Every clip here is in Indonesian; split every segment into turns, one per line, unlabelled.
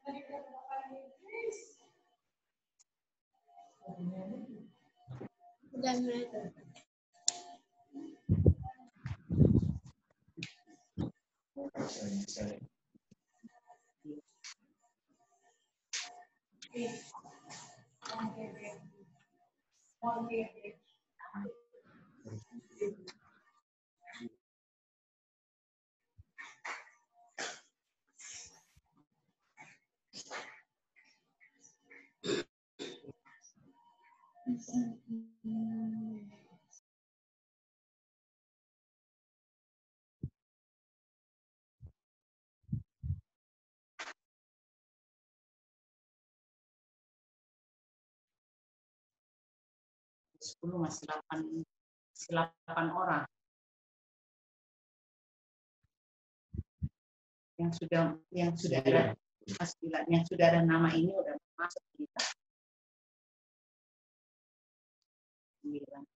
Masih 8 orang yang sudah ada yang sudah ada nama ini udah masuk kita 9.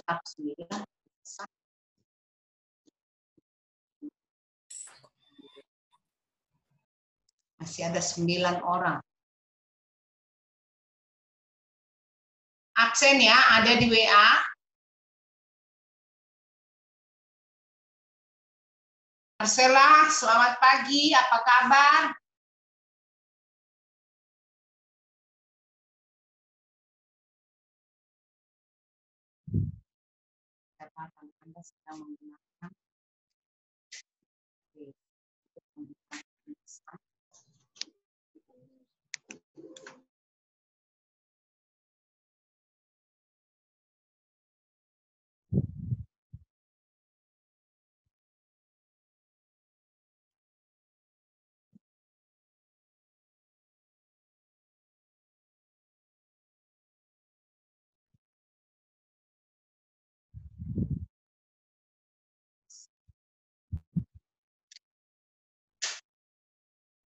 Tetap 9. Masih ada 9 orang. Absen ya, ada di WA. Marcella, selamat pagi, apa kabar? Anda sedang menggunakan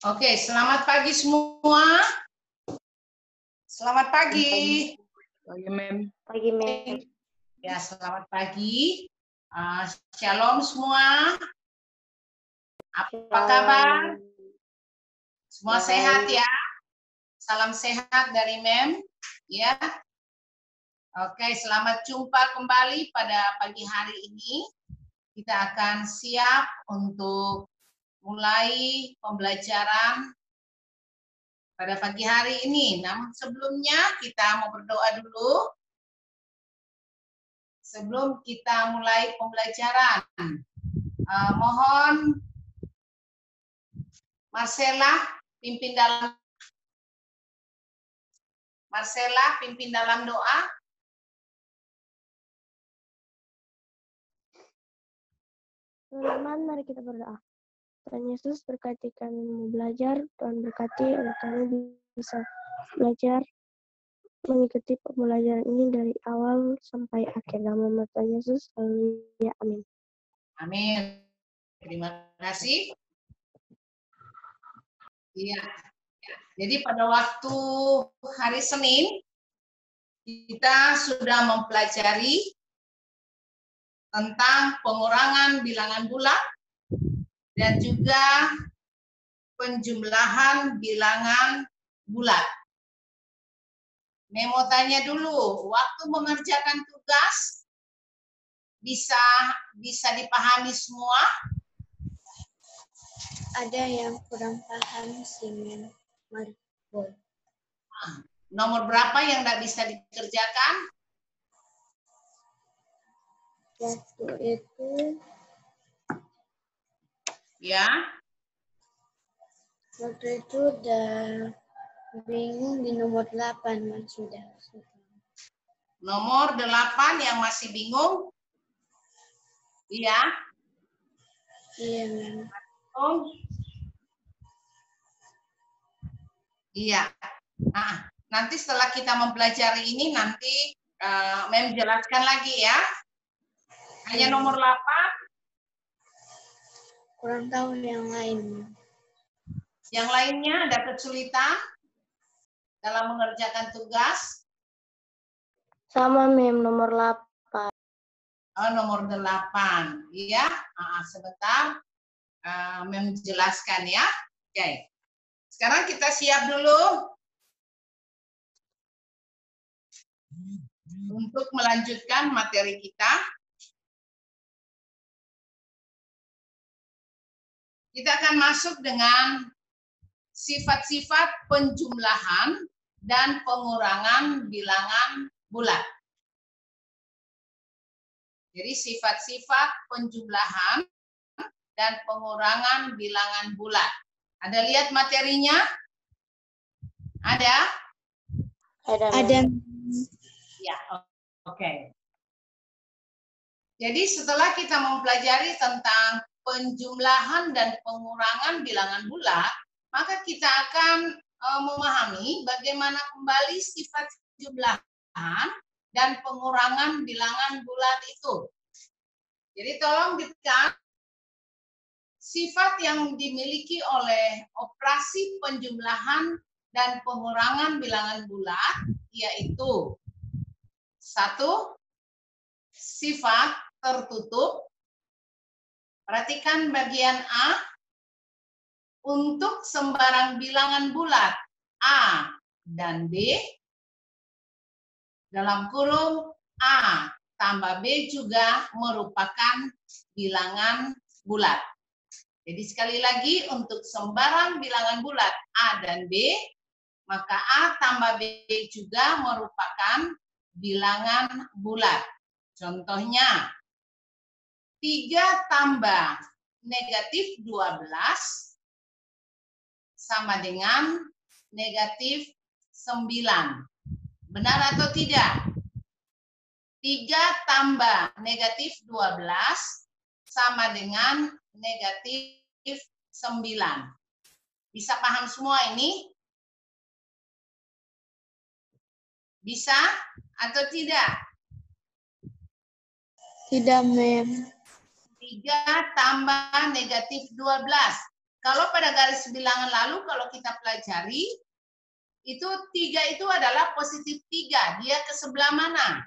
Oke, selamat pagi semua. Selamat pagi.
Pagi, Mem.
Pagi, Mem.
Ya, selamat pagi. Shalom semua. Apa kabar? Semua sehat ya? Salam sehat dari Mem. Ya. Oke, selamat jumpa kembali pada pagi hari ini. Kita akan siap untuk mulai pembelajaran pada pagi hari ini. Namun sebelumnya kita mau berdoa dulu. Sebelum kita mulai pembelajaran, mohon Marcella pimpin dalam doa.
Teman-teman, mari kita berdoa. Tuhan Yesus berkati kami mau belajar, Tuhan berkati agar kami bisa belajar mengikuti pembelajaran ini dari awal sampai akhir. Dalam nama Tuhan Yesus, haleluya, amin.
Amin. Terima kasih. Iya. Jadi pada waktu hari Senin kita sudah mempelajari tentang pengurangan bilangan bulat dan juga penjumlahan bilangan bulat. Memo tanya dulu, waktu mengerjakan tugas bisa dipahami semua?
Ada yang kurang paham sih, Mem. Mari, boleh.
Nomor berapa yang tidak bisa dikerjakan?
Waktu itu
Ya.
Waktu itu udah bingung di nomor 8, Mas, sudah.
Nomor 8 yang masih bingung? Iya?
Iya, Mem.
Oh. Iya. Nah, nanti setelah kita mempelajari ini, nanti Mem jelaskan lagi ya. Hanya nomor 8.
Kurang tahu yang lain.
Yang lainnya ada kesulitan dalam mengerjakan tugas?
Sama, Mem, nomor 8.
Oh, nomor 8. Iya. Sebentar. Mem jelaskan ya. Oke. Sekarang kita siap dulu untuk melanjutkan materi kita. Kita akan masuk dengan sifat-sifat penjumlahan dan pengurangan bilangan bulat. Jadi sifat-sifat penjumlahan dan pengurangan bilangan bulat. Ada lihat materinya? Ada?
Ada.
Ya, oke. Jadi setelah kita mempelajari tentang penjumlahan dan pengurangan bilangan bulat, maka kita akan memahami bagaimana kembali sifat jumlahan dan pengurangan bilangan bulat itu. Jadi tolong dicatat sifat yang dimiliki oleh operasi penjumlahan dan pengurangan bilangan bulat, yaitu 1. Sifat tertutup. Perhatikan bagian A. Untuk sembarang bilangan bulat A dan B, dalam kurung A tambah B juga merupakan bilangan bulat. Jadi sekali lagi, untuk sembarang bilangan bulat A dan B, maka A tambah B juga merupakan bilangan bulat. Contohnya, 3 tambah negatif 12 sama dengan negatif 9. Benar atau tidak? 3 tambah negatif 12 sama dengan negatif 9. Bisa paham semua ini? Bisa atau tidak?
Tidak, Mem.
3 tambah negatif 12. Kalau pada garis bilangan lalu, kalau kita pelajari, itu 3 itu adalah positif 3. Dia ke sebelah mana?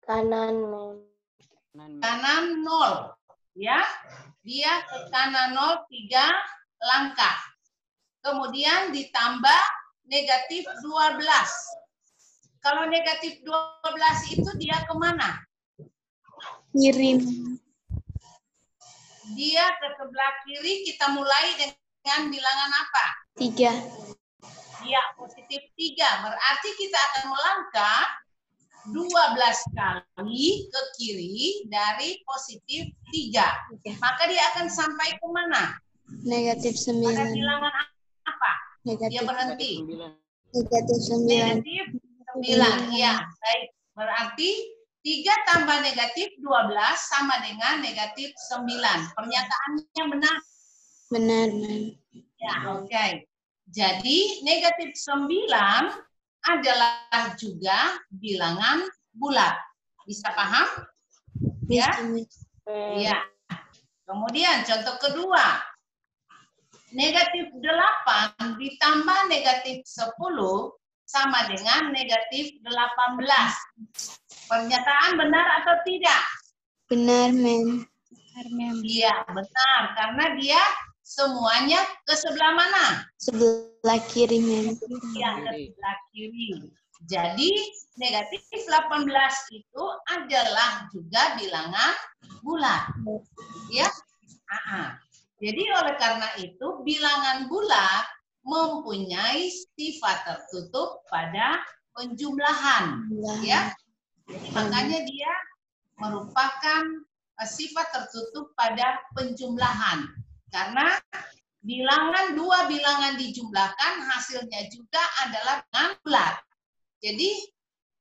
Kanan, Mem.
Kanan 0. Ya, dia ke kanan 0 3 langkah. Kemudian ditambah negatif 12. Kalau negatif 12 itu dia kemana?
Kirim.
Dia ke sebelah kiri, kita mulai dengan bilangan apa?
3.
Dia positif 3. Berarti kita akan melangkah 12 kali ke kiri dari positif 3. Maka dia akan sampai ke mana?
Negatif 9.
Pada bilangan apa?
Negatif.
Dia berhenti.
Negatif 9.
Negatif 9. Ya, baik. Berarti 3 tambah negatif 12 sama dengan negatif 9. Pernyataannya benar?
Benar, Mem.
Ya, oke. Jadi negatif 9 adalah juga bilangan bulat. Bisa paham? Ya? Ya. Kemudian contoh kedua. Negatif 8 ditambah negatif 10 sama dengan negatif 18. Pernyataan benar atau tidak?
Benar, Mem.
Iya, benar. Karena dia semuanya ke sebelah mana?
Sebelah kiri, Mem.
Iya, ke sebelah kiri. Jadi negatif 18 itu adalah juga bilangan bulat. Ya. Jadi oleh karena itu bilangan bulat mempunyai sifat tertutup pada penjumlahan. Ya. Jadi makanya dia merupakan sifat tertutup pada penjumlahan. Karena dua bilangan dijumlahkan, hasilnya juga adalah bilangan bulat. Jadi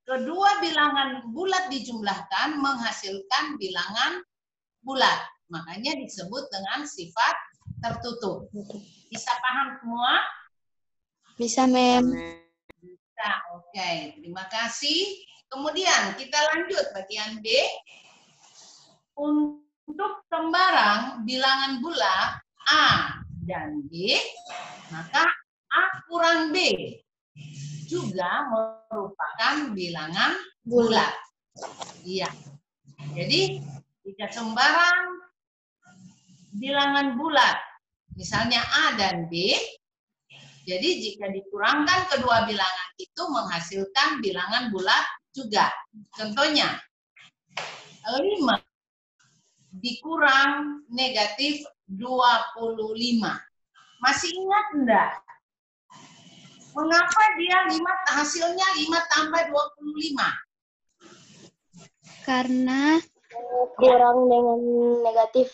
kedua bilangan bulat dijumlahkan menghasilkan bilangan bulat. Makanya disebut dengan sifat tertutup. Bisa paham semua?
Bisa, Mem.
Bisa, oke. Terima kasih. Kemudian kita lanjut bagian B. Untuk sembarang bilangan bulat A dan B, maka A kurang B juga merupakan bilangan bulat. Iya. Jadi jika sembarang bilangan bulat, misalnya A dan B, jadi jika dikurangkan kedua bilangan itu menghasilkan bilangan bulat juga. Contohnya, 5 dikurang negatif 25. Masih ingat enggak? Mengapa dia hasilnya 5 tambah 25?
Karena kurang dengan negatif.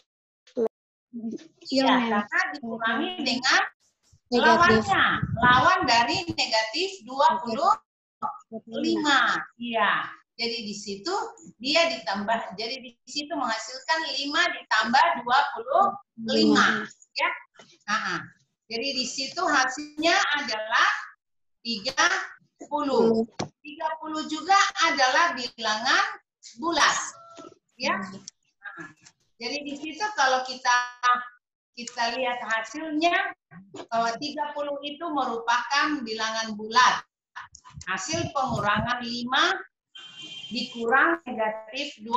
Iya, karena dikurangi dengan lawannya. Lawan dari negatif 25. Iya. Jadi di situ dia ditambah. Jadi di situ menghasilkan 5 ditambah 25. Ya. Nah, jadi di situ hasilnya adalah 30. 30 juga adalah bilangan bulat. Ya. Nah, jadi di situ kalau kita lihat hasilnya bahwa 30 itu merupakan bilangan bulat. Hasil pengurangan 5 dikurang negatif 25.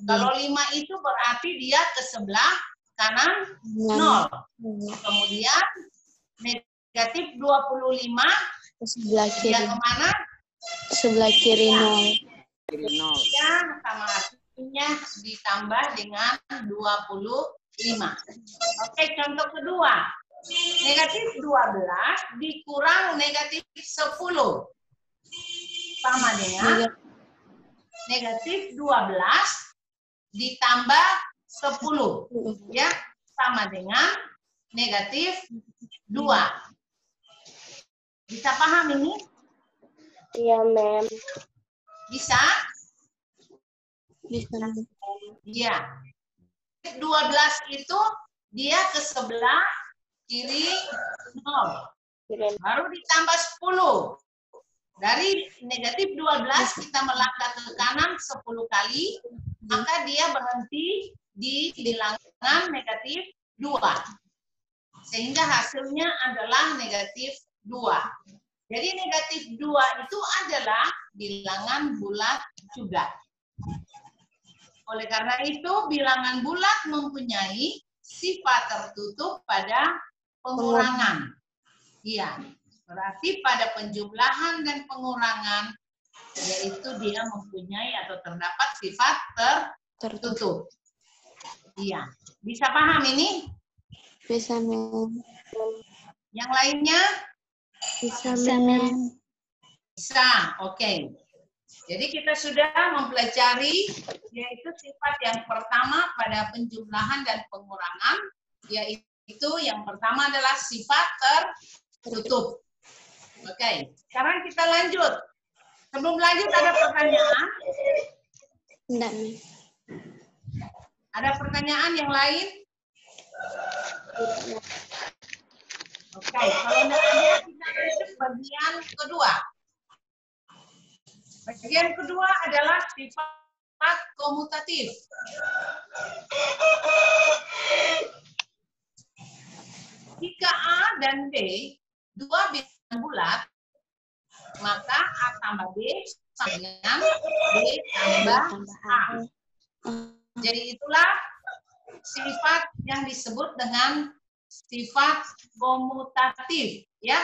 Kalau 5 itu berarti dia ke sebelah kanan 0. Kemudian negatif 25
ke sebelah kiri.
Dia kemana?
Sebelah kiri 0.
Ya, sama artinya ditambah dengan 25. Oke, contoh kedua. Negatif 12 dikurang negatif 10. Sama dengan negatif 12 ditambah 10. Ya, sama dengan negatif 2. Bisa paham ini?
Iya, Mem.
Bisa?
Bisa.
Iya. 12 itu dia ke sebelah kiri 0. Baru ditambah 10. Dari negatif 12 kita melangkah ke kanan 10 kali, maka dia berhenti di bilangan negatif 2. Sehingga hasilnya adalah negatif 2. Jadi negatif 2 itu adalah bilangan bulat juga. Oleh karena itu, bilangan bulat mempunyai sifat tertutup pada pengurangan. Iya. Berarti pada penjumlahan dan pengurangan, yaitu dia mempunyai atau terdapat sifat tertutup. Iya. Bisa paham ini?
Bisa, Mem.
Yang lainnya?
Bisa, Mem.
Bisa, oke. Jadi kita sudah mempelajari, yaitu sifat yang pertama pada penjumlahan dan pengurangan, yaitu yang pertama adalah sifat tertutup. Oke, sekarang kita lanjut. Sebelum lanjut ada pertanyaan?
Enggak, Mem.
Ada pertanyaan yang lain? Oke, kalau tidak ada, kita lanjut bagian kedua. Bagian kedua adalah sifat komutatif. Jika A dan B dua bilangan bulat, maka A tambah B sama dengan B tambah A. Jadi itulah sifat yang disebut dengan sifat komutatif, ya.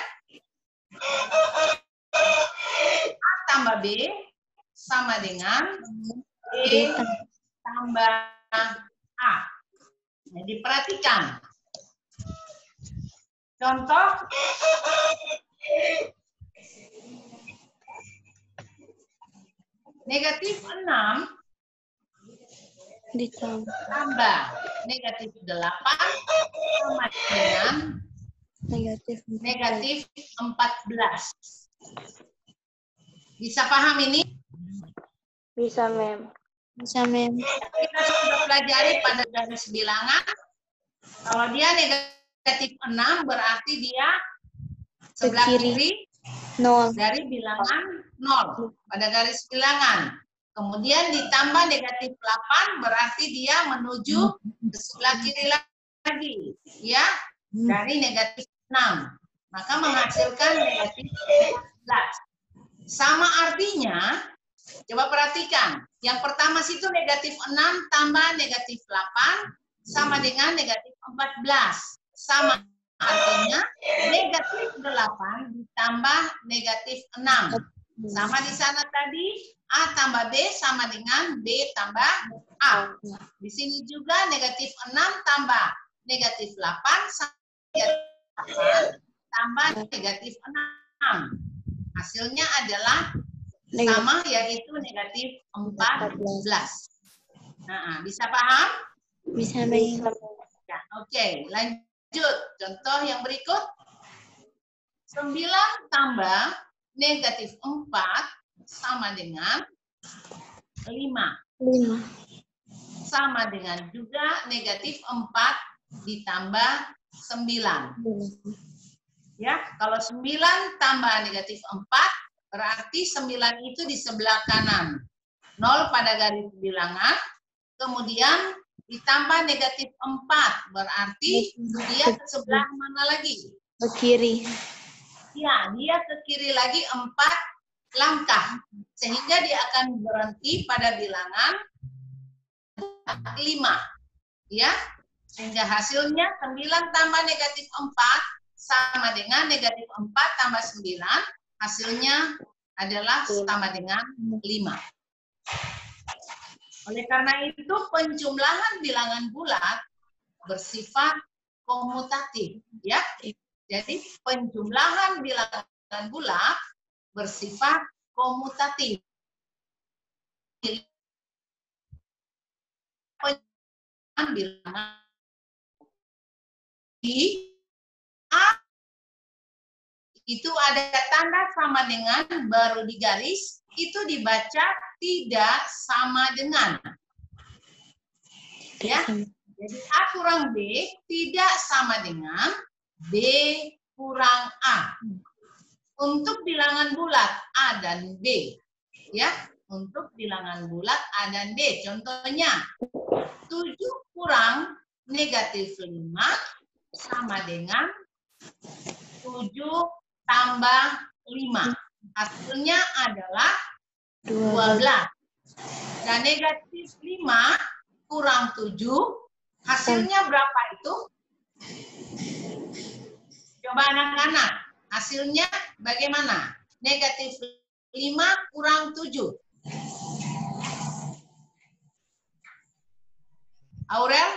A tambah B sama dengan B tambah A. Nah, diperhatikan. Contoh, negatif 6 tambah negatif 8 sama dengan negatif 14. Bisa paham ini?
Bisa, Mem.
Bisa, Mem.
Kita sudah pelajari pada garis bilangan. Kalau dia negatif 6 berarti dia sebelah kiri
0.
dari bilangan 0 pada garis bilangan. Kemudian ditambah negatif 8 berarti dia menuju ke sebelah kiri lagi. Ya, dari negatif 6. Maka menghasilkan negatif 11. Sama artinya, coba perhatikan. Yang pertama situ negatif 6 tambah negatif 8 sama dengan negatif 14. Sama artinya negatif 8 ditambah negatif 6. Sama di sana tadi, A tambah B sama dengan B tambah A. Di sini juga negatif 6 tambah negatif 8 sama negatif 8 tambah negatif 6. Hasilnya adalah sama, yaitu negatif 14. Nah, bisa paham?
Bisa, Mem.
Ya, oke, lanjut. Contoh yang berikut. 9 tambah negatif 4 sama dengan 5.
5.
Sama dengan juga negatif 4 ditambah 9. Ya, kalau 9 tambah negatif 4, berarti 9 itu di sebelah kanan. 0 pada garis bilangan, kemudian ditambah negatif 4, berarti dia ke sebelah mana lagi?
Ke kiri.
Ya, dia ke kiri lagi 4 langkah. Sehingga dia akan berhenti pada bilangan 5. Ya, sehingga hasilnya 9 tambah negatif 4 sama dengan negatif 4 tambah 9. Hasilnya adalah sama dengan 5. Oleh karena itu, penjumlahan bilangan bulat bersifat komutatif. Ya, jadi penjumlahan bilangan bulat bersifat komutatif. Penjumlahan bilangan di A itu ada tanda sama dengan baru digaris, itu dibaca tidak sama dengan. Ya, jadi A kurang B tidak sama dengan B kurang A. Untuk bilangan bulat A dan B, ya, untuk bilangan bulat A dan B, contohnya 7 kurang negatif 5 sama dengan 7 tambah 5. Hasilnya adalah 12. Dan negatif 5 kurang 7, hasilnya berapa itu? Coba anak-anak, hasilnya bagaimana? Negatif 5 kurang 7. Aurel?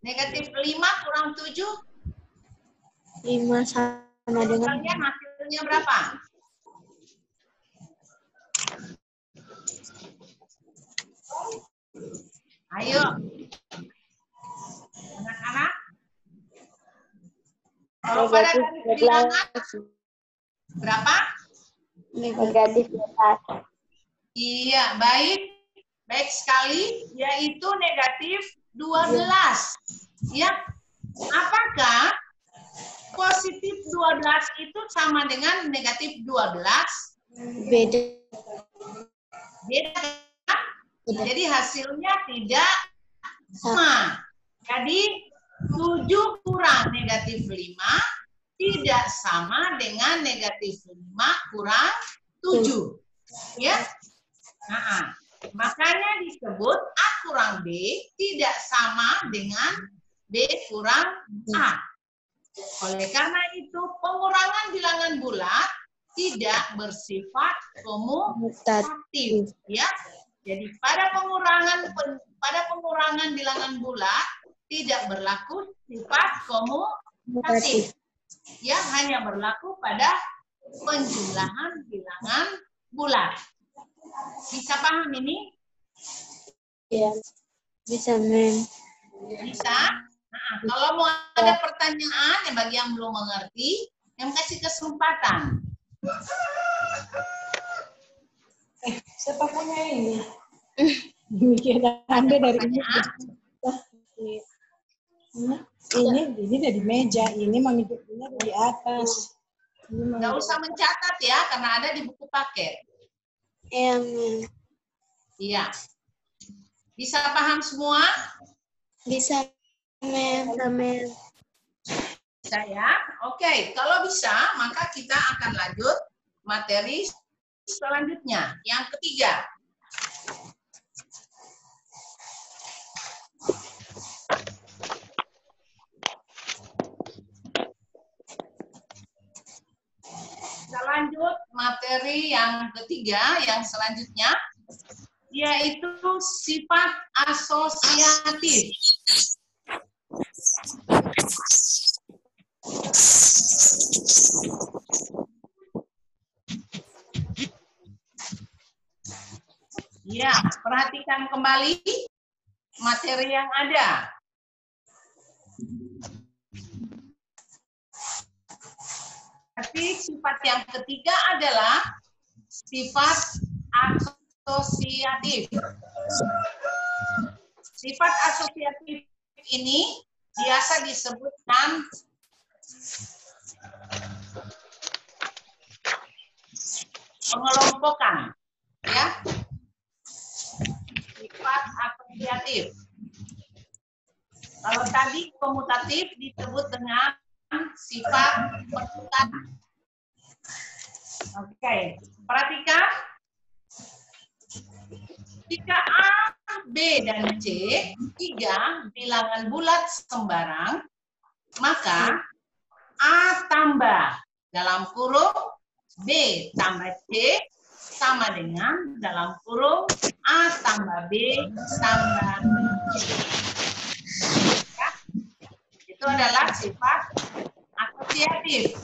Negatif 5 kurang 7?
5 sama dengan
Kalian hasilnya berapa? Ayo. Anak-anak. Kalau pada garis bilangan berapa?
Negatif 12.
Iya, baik. Baik sekali, yaitu negatif 12. Ya. Apakah positif 12 itu sama dengan negatif 12?
beda.
Beda kan? Jadi hasilnya tidak sama. Jadi 7 kurang negatif 5 tidak sama dengan negatif 5 kurang 7. Ya. Nah, makanya disebut A kurang B tidak sama dengan B kurang A. Oleh karena itu, pengurangan bilangan bulat tidak bersifat komutatif, ya. Jadi pada pengurangan bilangan bulat tidak berlaku sifat komutatif. Ya, hanya berlaku pada penjumlahan bilangan bulat. Bisa paham ini?
Ya, bisa, Mem.
Bisa? Nah, kalau mau ada pertanyaan, bagi yang belum mengerti, yang kasih kesempatan.
Siapa punya ini? Bikin Anda dari ini. Ini dari meja, ini mami punya di atas.
Nggak usah mencatat ya, karena ada di buku paket.
Iya, Mem.
Iya. Bisa paham semua?
Bisa, Mem. Mem.
Bisa ya? Oke, kalau bisa, maka kita akan lanjut materi selanjutnya. Yang ketiga. Kita lanjut materi yang ketiga, yang selanjutnya, yaitu sifat asosiatif. Ya, perhatikan kembali materi yang ada. Tapi sifat yang ketiga adalah sifat asosiatif. Sifat asosiatif ini biasa disebutkan pengelompokan, ya. Sifat asosiatif. Kalau tadi komutatif disebut dengan sifat pertukaran. Oke, perhatikan. Jika A, B, dan C, 3 bilangan bulat sembarang, maka A tambah dalam kurung B tambah C sama dengan dalam kurung A tambah B tambah C. Ya, itu adalah sifat asosiatif.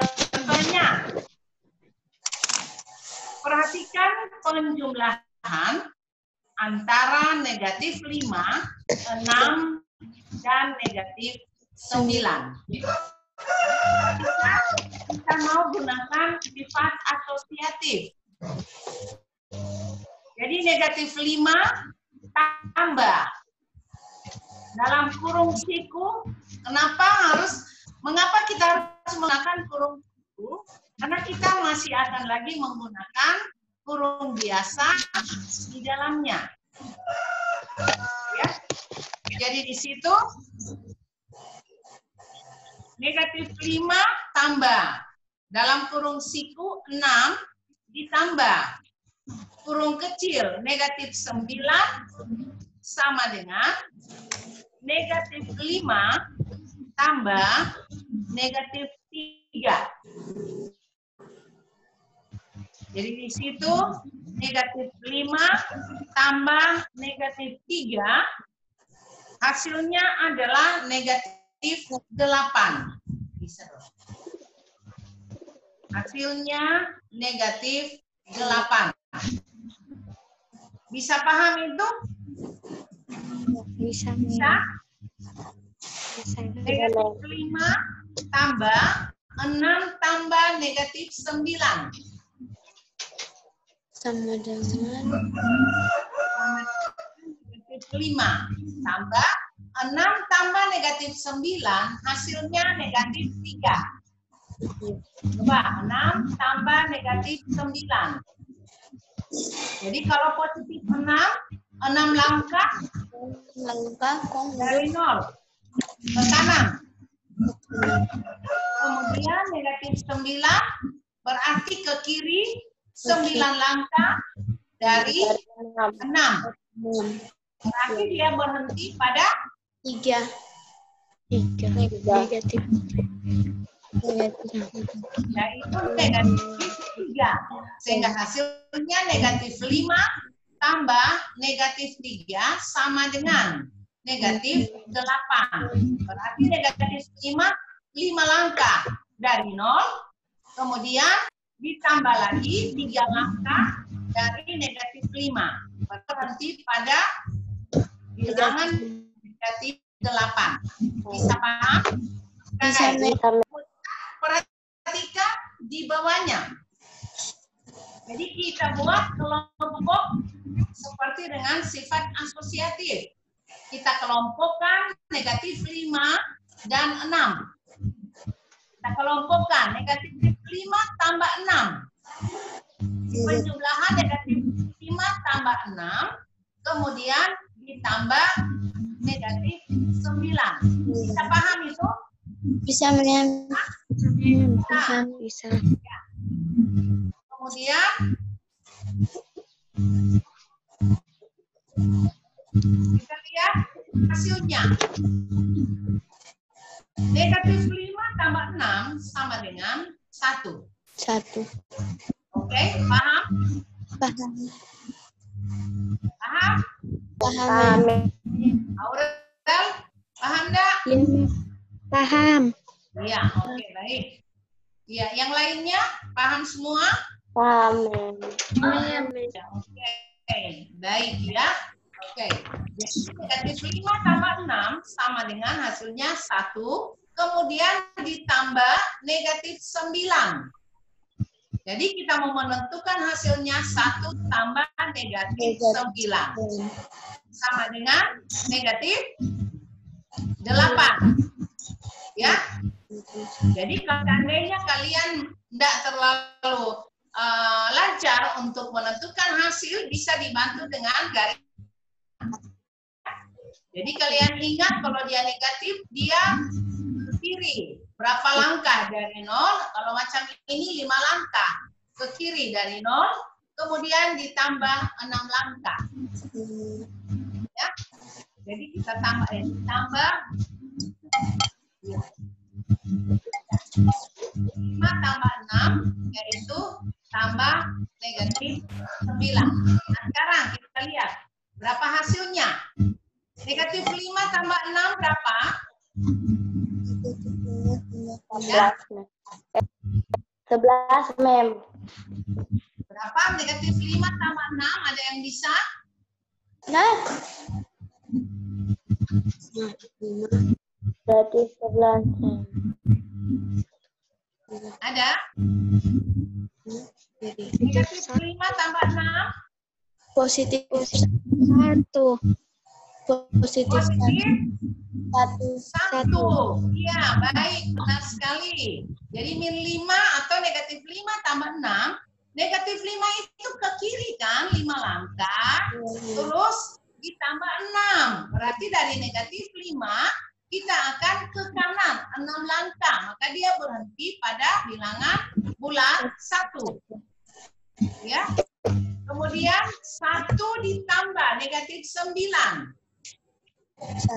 Contohnya, perhatikan penjumlahan antara negatif 5, 6, dan negatif 9. Kita mau gunakan sifat asosiatif. Jadi negatif 5 tambah dalam kurung siku. Mengapa kita harus menggunakan kurung siku? Karena kita masih akan lagi menggunakan kurung biasa di dalamnya. Ya. Jadi di situ negatif 5 tambah dalam kurung siku 6 ditambah kurung kecil negatif 9 sama dengan negatif 5 tambah negatif 3. Jadi di situ negatif 5 tambah negatif 3 hasilnya adalah negatif 8. Bisa dong. Hasilnya negatif 8. Bisa paham itu?
Bisa.
Bisa? Negatif 5 tambah 6 tambah negatif 9.
Sama dengan
Negatif 5 tambah 6 tambah negatif 9 hasilnya negatif 3. Coba 6 tambah negatif 9. Jadi kalau positif 6 langkah dari 0 ke kanan. Kemudian negatif 9 berarti ke kiri 9 langkah dari 6. Berarti dia berhenti pada
3. Negatif.
yaitu negatif 3. Sehingga hasilnya negatif 5 tambah negatif 3 sama dengan negatif 8. Berarti negatif 5 langkah dari 0, kemudian ditambah lagi 3 langkah dari negatif 5. Berhenti pada bilangan negatif 8. Bisa paham?
Bisa.
Perhatikan di bawahnya. Jadi kita buat kelompok seperti dengan sifat asosiatif. Kita kelompokkan negatif 5 dan 6. Kita kelompokkan negatif 5 tambah 6. Penjumlahan negatif 5 tambah 6, kemudian ditambah negatif 9. Bisa paham itu?
Bisa, Mem. Bisa.
Kemudian kita lihat hasilnya. Negatif 5 tambah 6 sama dengan 1.
1.
Oke, paham?
Paham.
Paham?
Paham.
Aurel, paham enggak?
Ya, Mem. Paham.
Iya, oke, baik. Iya, yang lainnya paham semua?
Paham, Mem.
Paham, Mem.
Oke, baik ya. Oke, jadi negatif 5 tambah 6 sama dengan hasilnya 1, kemudian ditambah negatif 9. Jadi kita mau menentukan hasilnya 1 tambah negatif 9. Sama dengan negatif 8. Ya. Jadi kalau seandainya kalian tidak terlalu lancar untuk menentukan hasil, bisa dibantu dengan garis. Jadi kalian ingat kalau dia negatif, dia ke kiri. Berapa langkah dari 0? Kalau macam ini 5 langkah. Ke kiri dari 0, kemudian ditambah 6 langkah. Ya. Jadi kita tambah, ditambah 5 tambah 6, yaitu tambah negatif 9. Nah, sekarang kita lihat berapa hasilnya. Negatif 5 tambah 6 berapa?
11, Mem.
Berapa? Negatif 5 tambah 6, ada yang bisa?
Nah.
Berarti 11, Mem.
Ada? Negatif 5 tambah 6?
Positif 1. Positif 1.
1. Iya, baik. Benar sekali. Jadi min 5 atau negatif 5 tambah 6. Negatif 5 itu ke kiri kan, 5 langkah. Terus ditambah 6. Berarti dari negatif 5, kita akan ke kanan 6 langkah. Maka dia berhenti pada bilangan bulat 1. Ya. Kemudian 1 ditambah negatif 9.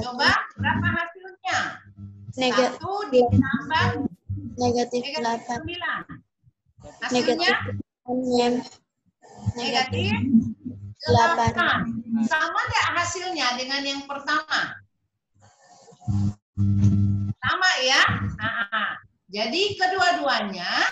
Coba berapa hasilnya? 1 ditambah
negatif
8.
9.
Hasilnya negatif 8. Sama nggak hasilnya dengan yang pertama? Sama ya? Nah, jadi kedua-duanya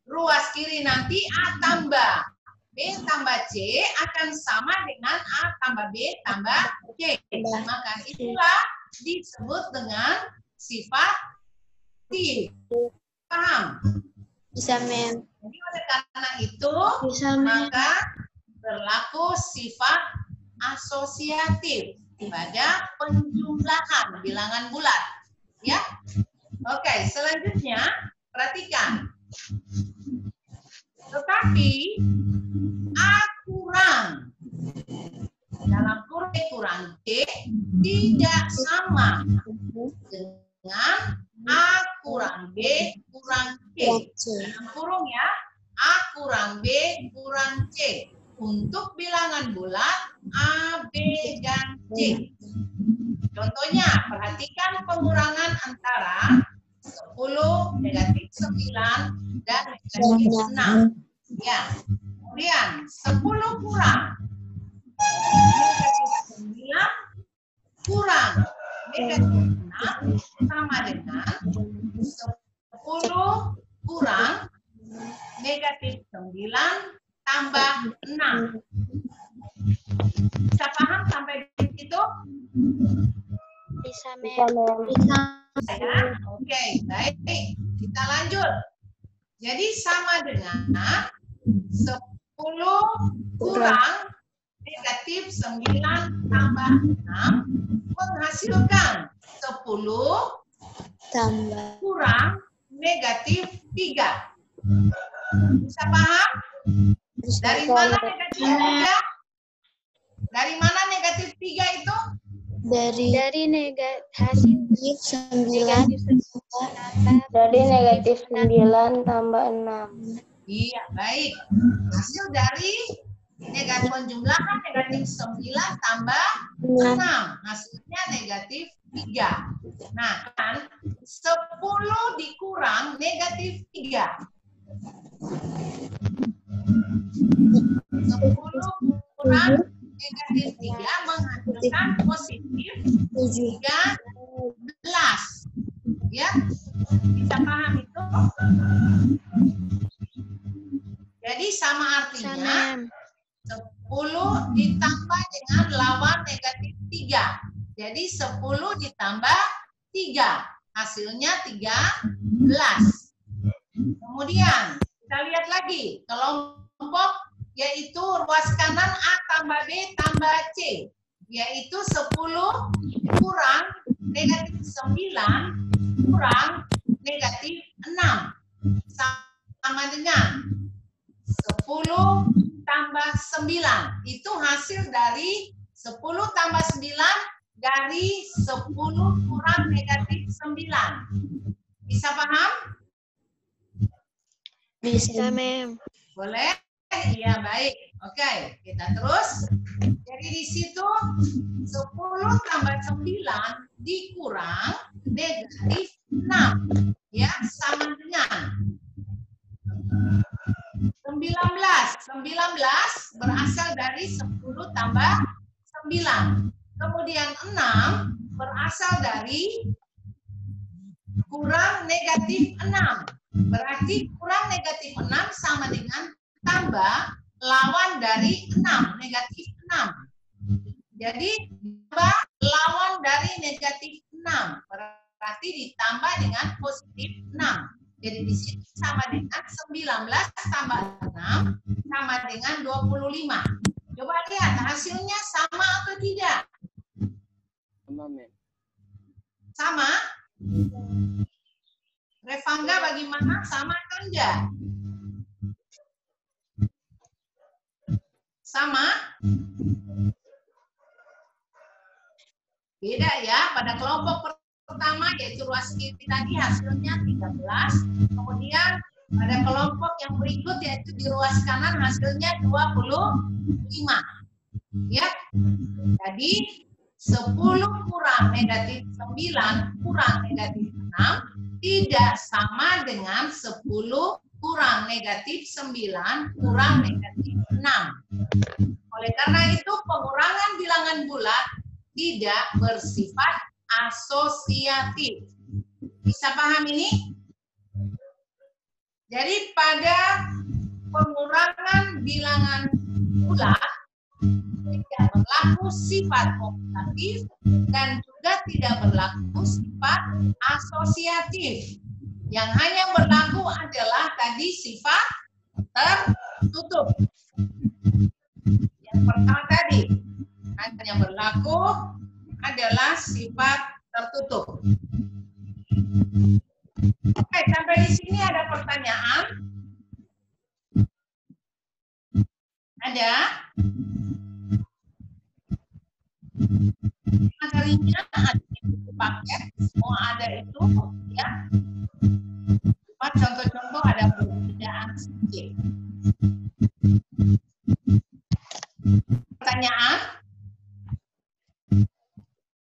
ruas kiri nanti A tambah B tambah C akan sama dengan A tambah B tambah C. Maka itulah disebut dengan sifat aktif. Paham?
Bisa, Mem.
Jadi oleh karena itu,
Bisa, Mem.
maka berlaku sifat asosiatif pada penjumlahan bilangan bulat. Ya. Oke, selanjutnya perhatikan. Tetapi A kurang dalam kurung kurang C tidak sama dengan A kurang B kurang C. Dalam kurung ya, A kurang B kurang C. Untuk bilangan bulat A, B, dan C. Contohnya, perhatikan pengurangan antara 10, negatif 9, dan negatif 6. Ya. Kemudian 10 kurang negatif 9 kurang negatif 6 sama dengan 10 kurang negatif 9 tambah 6. Bisa paham sampai di situ?
Bisa,
Bisa,
Mem.
Mem.
Bisa.
Ya? Oke, baik. Kita lanjut. Jadi sama dengan 10 kurang negatif 9 tambah 6 menghasilkan 10
Tambah.
kurang negatif 3. Bisa paham? Dari mana negatif 3? Dari mana negatif 3 itu?
Dari
hasil
negatif 9
dari negatif 9 tambah 6.
Iya, baik. Hasil dari negatif penjumlahan negatif 9 tambah 6. Hasilnya negatif 3. Nah, kan 10 dikurang negatif 3. 10 kurang negatif 3 menghasilkan positif 13. Ya, bisa paham itu? Jadi sama artinya 10 ditambah dengan lawan negatif 3. Jadi 10 ditambah 3. Hasilnya 13. Kemudian kita lihat lagi kelompok yaitu ruas kanan A tambah B tambah C. Yaitu 10 kurang negatif 9 kurang negatif 6. Sama dengan 10 tambah 9. Itu hasil dari 10 tambah 9 dari 10 kurang negatif 9. Bisa paham?
Bisa.
Mem.
Boleh? Iya, baik. Oke, kita terus. Jadi di situ 10 tambah 9 dikurang negatif 6. Ya, sama dengan 19. 19 berasal dari 10 tambah 9. Kemudian 6 berasal dari kurang negatif 6. Berarti kurang negatif 6 sama dengan tambah lawan dari 6, negatif 6. Jadi tambah lawan dari negatif 6. Berarti ditambah dengan positif 6. Jadi di sini sama dengan 19 tambah 6 sama dengan 25. Coba lihat hasilnya sama atau tidak? Sama? Revangga bagaimana? Sama atau enggak? Sama? Beda ya, pada kelompok pertama yaitu ruas kiri tadi hasilnya 13, kemudian pada kelompok yang berikut yaitu di ruas kanan hasilnya 25. Ya. Jadi 10 kurang negatif 9 kurang negatif 6 tidak sama dengan 10 kurang negatif 9 kurang negatif 6. Oleh karena itu pengurangan bilangan bulat tidak bersifat asosiatif. Bisa paham ini? Jadi pada pengurangan bilangan bulat tidak berlaku sifat komutatif dan juga tidak berlaku sifat asosiatif. Yang hanya berlaku adalah tadi sifat tertutup. Yang pertama tadi hanya berlaku adalah sifat tertutup. Oke, sampai di sini ada pertanyaan? Ada? Materinya ada di paket, semua ada itu, ya. Cuma contoh-contoh ada perbedaan sedikit. Pertanyaan?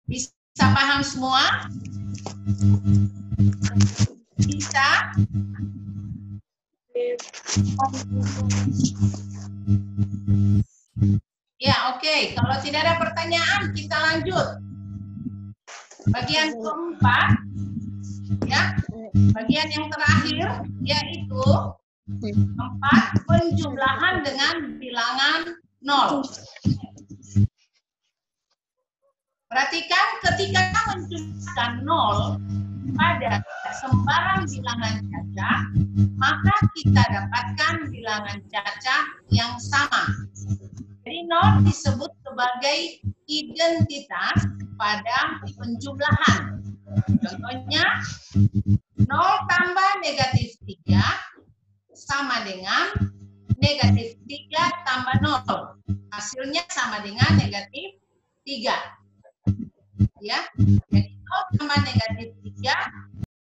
Bisa paham semua? Bisa? Ya, oke. Kalau tidak ada pertanyaan, kita lanjut. Bagian keempat, ya. Bagian yang terakhir, yaitu 4 penjumlahan dengan bilangan 0. Perhatikan ketika menjumlahkan 0, pada sembarang bilangan cacah, maka kita dapatkan bilangan cacah yang sama. Jadi 0 disebut sebagai identitas pada penjumlahan. Contohnya 0 tambah negatif 3 sama dengan negatif 3 tambah 0. Hasilnya sama dengan negatif 3. Ya, jadi 0 tambah negatif 3